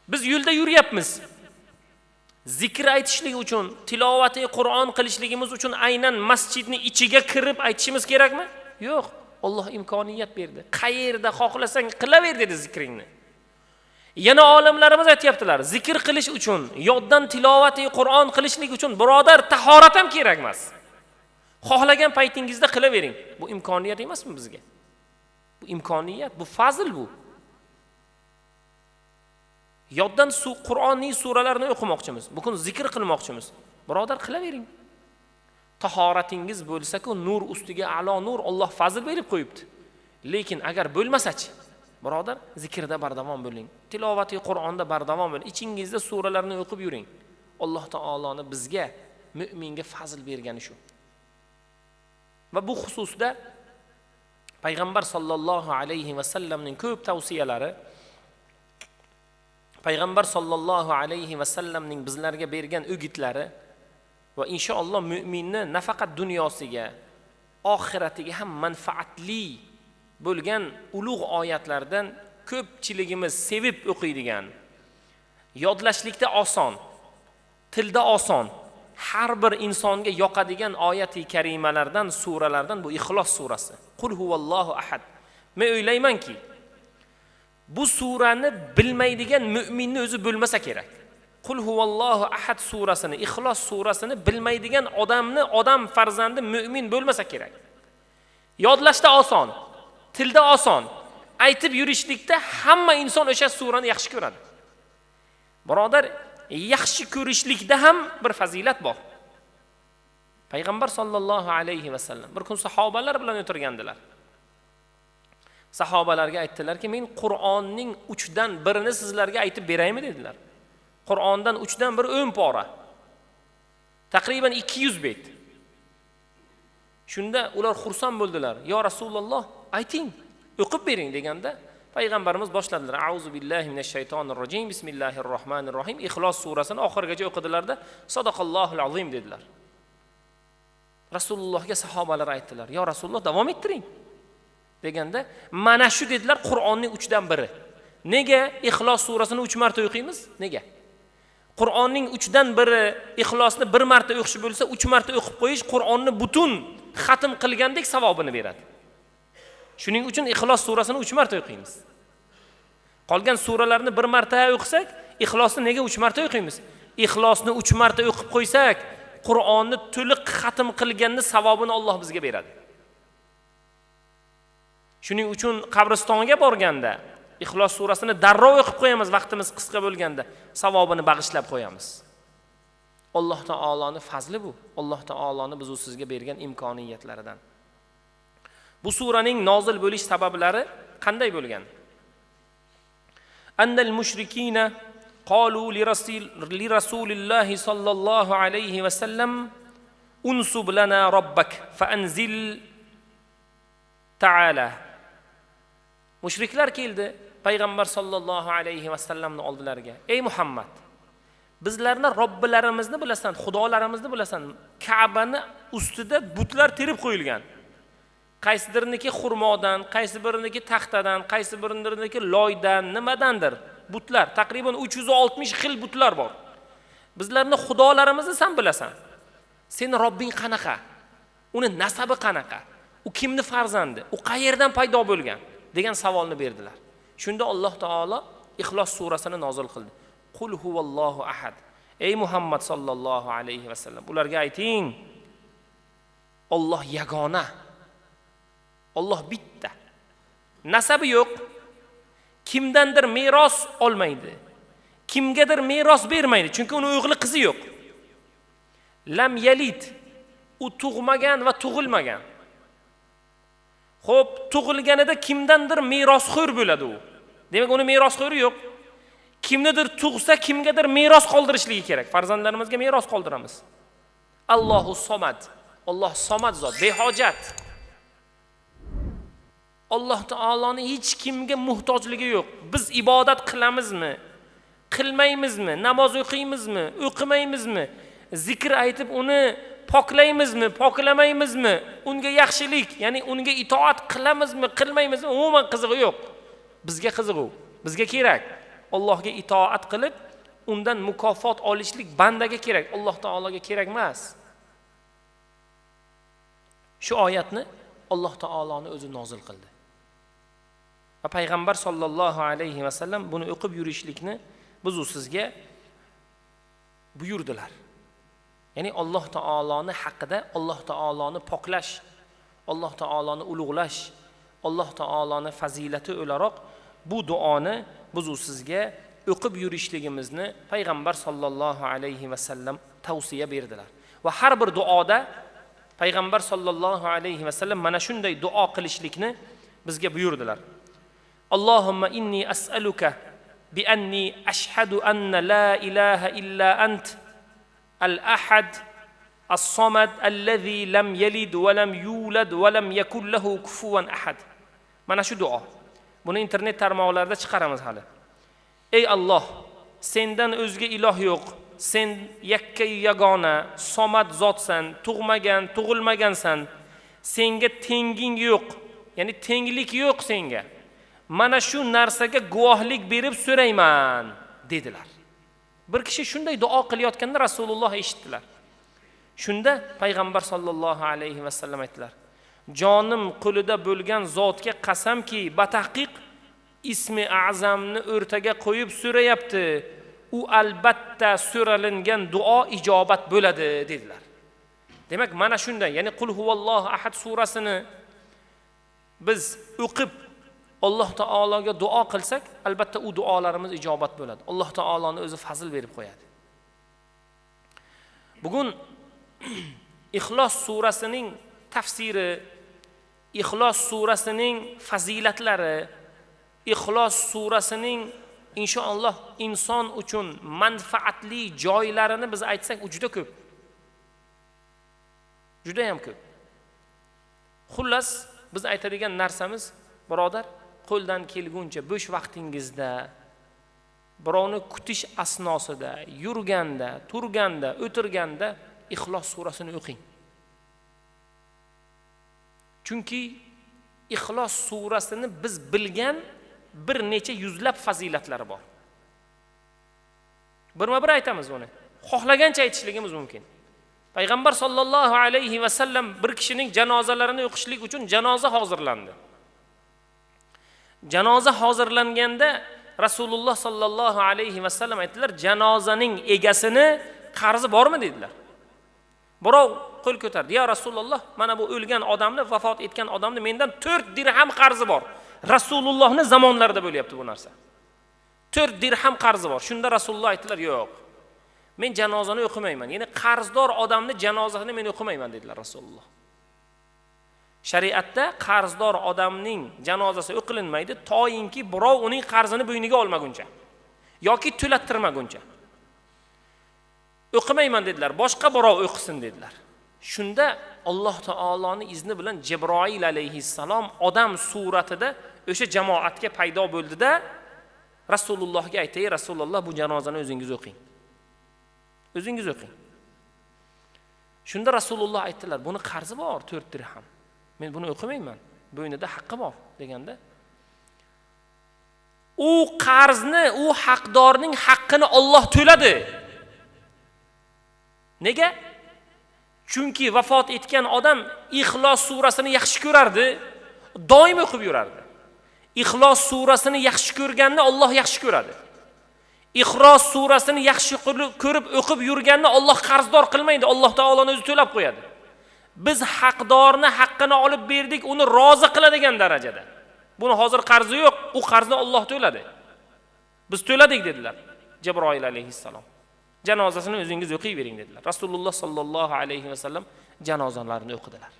Biz yo'lda yuryapmiz. Zikr aytishlik uchun, tilovati Qur'on qilishligimiz uchun aynan masjidning ichiga kirib aytishimiz kerakmi? Yo'q. Alloh imkoniyat berdi. Qayerda xohlasang qilaver dedi zikringni. Yana olimlarimiz aytibdilar, zikr qilish uchun, yoddan tilovati Qur'on qilishlik uchun birodar tahorat ham kerak emas. Xohlagan paytingizda qilavering. Bu imkoniyat emasmi bizga? Bu imkoniyat, bu fazl bu. Yoddan Qur'onning suralarini o'qimoqchimiz. Bugun zikr qilmoqchimiz. Birodar qilavering. Tahoratingiz bo'lsa-ku, nur ustiga a'lo nur Alloh fazl berib qo'yibdi. Lekin agar bo'lmasa-chi, birodar, zikrda bardavom bo'ling. Tilovati Qur'onda bardavom bo'ling. Ichingizda suralarni o'qib yuring. Alloh taoloni bizga, mu'minga fazl bergani shu. Va bu xususda payg'ambar sollallohu alayhi va sallamning ko'p tavsiyalari, payg'ambar sollallohu alayhi va sallamning bizlarga bergan o'gitlari va inshaalloh mu'minni nafaqat dunyosiga, oxiratiga ham manfaatli bo'lgan ulug' oyatlardan ko'pchiligimiz sevib o'qiydigan, yodlashlikda oson, tilda oson, har bir insonga yoqadigan oyati karimalardan, suralardan bu Ixlos surasi. Qul huvallohu ahad. Men o'ylaymanki, bu surani bilmaydigan mu'minni o'zi bo'lmasa kerak. Qul huvallohu ahad surasini, Ixlos surasini bilmaydigan odam farzandi mu'min bo'lmasa kerak. Yodlashda oson, tilda oson, aytib yurishlikda hamma inson o'sha surani yaxshi ko'radi. Birodar, yaxshi ko'rishlikda ham bir fazilat bor. Payg'ambar sollallohu alayhi va sallam bir kun sahobalar bilan o'tirgandilar. Sahobalarga aytdilar-ki, men Qur'onning 3dan 1ni sizlarga aytib beraymi dedilar. Qur'ondan 3dan 1 10 pora. Taqriban 200 bet. Shunda ular xursand bo'ldilar. "Yo Rasululloh, ayting, o'qib bering" deganda payg'ambarimiz boshladilar. A'uzu billahi minash shaytonir rojim. Bismillahirrohmanirrohim. Ixlos surasini oxirigacha o'qidilarda, Sadaqallohul azim dedilar. Rasulullohga sahobalar aytdilar, "Yo Rasululloh, davom ettiring" deganda, "Mana shu" dedilar, Qur'onning 3dan 1. Nega Ixlos surasini 3 marta o'qiymiz? Nega? Qur'onning 3dan 1 Ixlosni 1 marta o'qish bo'lsa, 3 marta o'qib qo'yish Qur'onni butun xatm qilgandek savobini beradi. Shuning uchun Ixlos surasini 3 marta o'qiymiz. Qolgan suralarni 1 marta o'qisak, Ixlosni nega 3 marta o'qiymiz? Ixlosni 3 marta o'qib qo'ysak, Qur'onni to'liq xatm qilganni savobini Alloh bizga beradi. Shuning uchun qabristonga borganda Ixlos surasini darrov o'qib qo'yamiz, vaqtimiz qisqa bo'lganda savobini bag'ishlab qo'yamiz. Alloh taoloning fazli bu. Alloh taoloning biz sizga bergan imkoniyatlaridan. Bu suraning nozil bo'lish sabablari qanday bo'lgan? Annal mushrikina qalu li rasulillahi sallallohu alayhi va sallam unsub lana robbak fa anzil ta'ala. Mushriklar keldi payg'ambar sollallohu alayhi va sallamning oldilariga. Ey Muhammad, bizlarni Robbilarimizni bilasan, xudolarimizni bilasan. Ka'bani ustida butlar terib qo'yilgan. Qaysi biriniki xurmodan, qaysi biriniki taxtadan, qaysi biriniki loydan, nimadandir butlar. Taqriban 360 xil butlar bor. Bizlarni xudolarimizni sen bilasan. Sening Robbing qanaqa? Uni nasabi qanaqa? U kimning farzandi? U qayerdan paydo bo'lgan? degan savolni berdilar. Shunda Alloh taolo Ixlos surasini nozil qildi. Qul huvallohu ahad. Ey Muhammad sallallohu alayhi va sallam, ularga ayting, Alloh yagona. Alloh bitta. Nasabi yo'q. Kimdandir meros olmaydi. Kimgadir meros bermaydi, chunki uning o'g'li qizi yo'q. Lam yalid. U tug'magan va tug'ilmagan. Xo'p, tug'ilganida kimdandir merosxo'r bo'ladi u. Demak, uni merosxo'ri yo'q. Kimnidir tug'sa, kimgadir meros qoldirishligi kerak. Farzandlarimizga meros qoldiramiz. Allohu somad. Alloh somad zot, behojat. Alloh taoloning hech kimga muhtojligi yo'q. Biz ibodat qilamizmi? Qilmaymizmi? Namoz o'qiymizmi? O'qimaymizmi? Zikr aytib uni poklaymizmi? Poklamaymizmi? Unga yaxshilik, ya'ni unga itoat qilamizmi? Qilmaymizmi? Umuman qizig'i yo'q. Bizga qizig'i, bizga kerak. Allohga itoat qilib, undan mukofot olishlik bandaga kerak, Alloh taologa kerak emas. Shu oyatni Alloh taoloning o'zi nozil qildi. Va payg'ambar sollallohu alayhi va sallam buni o'qib yurishlikni biz sizga buyurdilar. Ya'ni Alloh taoloning haqida, Alloh taoloni poklash, Alloh taoloni ulug'lash, Alloh taoloning fazilati o'laroq bu duoni biz sizga o'qib yurishligimizni payg'ambar sollallohu alayhi va sallam tavsiya berdilar. Va har bir duoda payg'ambar sollallohu alayhi va sallam mana shunday duo qilishlikni bizga buyurdilar. Allohumma inni as'aluka bi anni ashhadu anna la ilaha illa ant al-ahad as-samad alladhi lam yalid va lam yulad va lam yakul lahu kufuwan ahad. Mana shu duo. Buni internet tarmoqlarida chiqaramiz hali. Ey Alloh, sendan o'zga iloh yo'q. Sen yakka yagona, somad zotsan, tug'magan, tug'ilmagansan. Senga tenging yo'q. Ya'ni tenglik yo'q senga. Mana shu narsaga guvohlik berib so'rayman dedilar. Bir kishi shunday duo qilayotganda Rasululloh eshitdilar. Shunda payg'ambar sollallohu alayhi va sallam aytdilar: "Jonim qo'lida bo'lgan zotga qasamki, batahqiq ismi a'zamni o'rtaga qo'yib so'rayapti. U albatta so'ralingan duo ijobat bo'ladi" dedilar. Demak, mana shunday, ya'ni Qul huvallohu ahad surasini biz o'qib Alloh taologa duo qilsak, albatta u duolarimiz ijobat bo'ladi. Alloh taoloning o'zi fazl berib qo'yadi. Bugun Ixlos surasining tafsiri, Ixlos surasining fazilatlari, Ixlos surasining inshaalloh inson uchun manfaatli joylarini biz aytsak, juda ko'p. Juda ham ko'p. Xullas, biz aytadigan narsamiz, birodar, qo'ldan kelguncha bo'sh vaqtingizda, birovni kutish asnosida, yurganda, turganda, o'tirganda Ixlos surasini o'qing. Chunki Ixlos surasini biz bilgan bir necha yuzlab fazilatlari bor. Birma-bir aytamiz uni. Xohlagancha aytishligimiz mumkin. Payg'ambar sollallohu alayhi va sallam bir kishining janozalarini o'qishlik uchun janoza hozirlandi. Janoza hozirlanganda Rasululloh sollallohu alayhi va sallam aytdilar: "Janozaning egasini qarzi bormi?" dedilar. Birov qo'l ko'tardi: "Ya Rasululloh, mana bu o'lgan odamni, vafot etgan odamni mendan 4 dirham qarzi bor." Rasulullohning zamonlarida bo'lyapti bu narsa. 4 dirham qarzi bor. Shunda Rasululloh aytdilar: "Yo'q. Men janozani o'qimayman. Ya'ni qarzdor odamni janozasini men o'qimayman" dedilar Rasululloh. Shariatda qarzdor odamning janozasi o'qilinmaydi to'yinki birov uning qarzini bo'yniga olmaguncha yoki to'lattirmaguncha. O'qimayman dedilar, boshqa birov o'qisin dedilar. Shunda Alloh taoloning izni bilan Jibroil alayhissalom odam suratida o'sha jamoatga paydo bo'ldida Rasulullohga aytdi: "Ey Rasululloh, bu janozani o'zingiz o'qing. O'zingiz o'qing." Shunda Rasululloh aytdilar: "Buni qarzi bor 4 dirham. Men buni o'qimayman. Bo'ynida haqqi bor" deganda, u qarzni, u haqdorning haqqini Alloh to'ladi. Nega? Chunki vafot etgan odam Ixlos surasini yaxshi ko'rardi, doim o'qib yurardi. Ixlos surasini yaxshi ko'rganni Alloh yaxshi ko'radi. Ixlos surasini yaxshi ko'rib o'qib yurganni Alloh qarzdor qilmaydi, Alloh taoloning o'zi to'lab qo'yadi. Biz haqdorni haqqini olib berdik, uni rozi qiladigan darajada. Buni hozir qarzi yo'q, u qarzni Alloh to'ladi. Biz to'ladik dedilar Jibroil alayhissalom. Janozasini o'zingiz o'qiyvering dedilar. Rasululloh sallallohu alayhi va sallam janozalarini o'qidilar.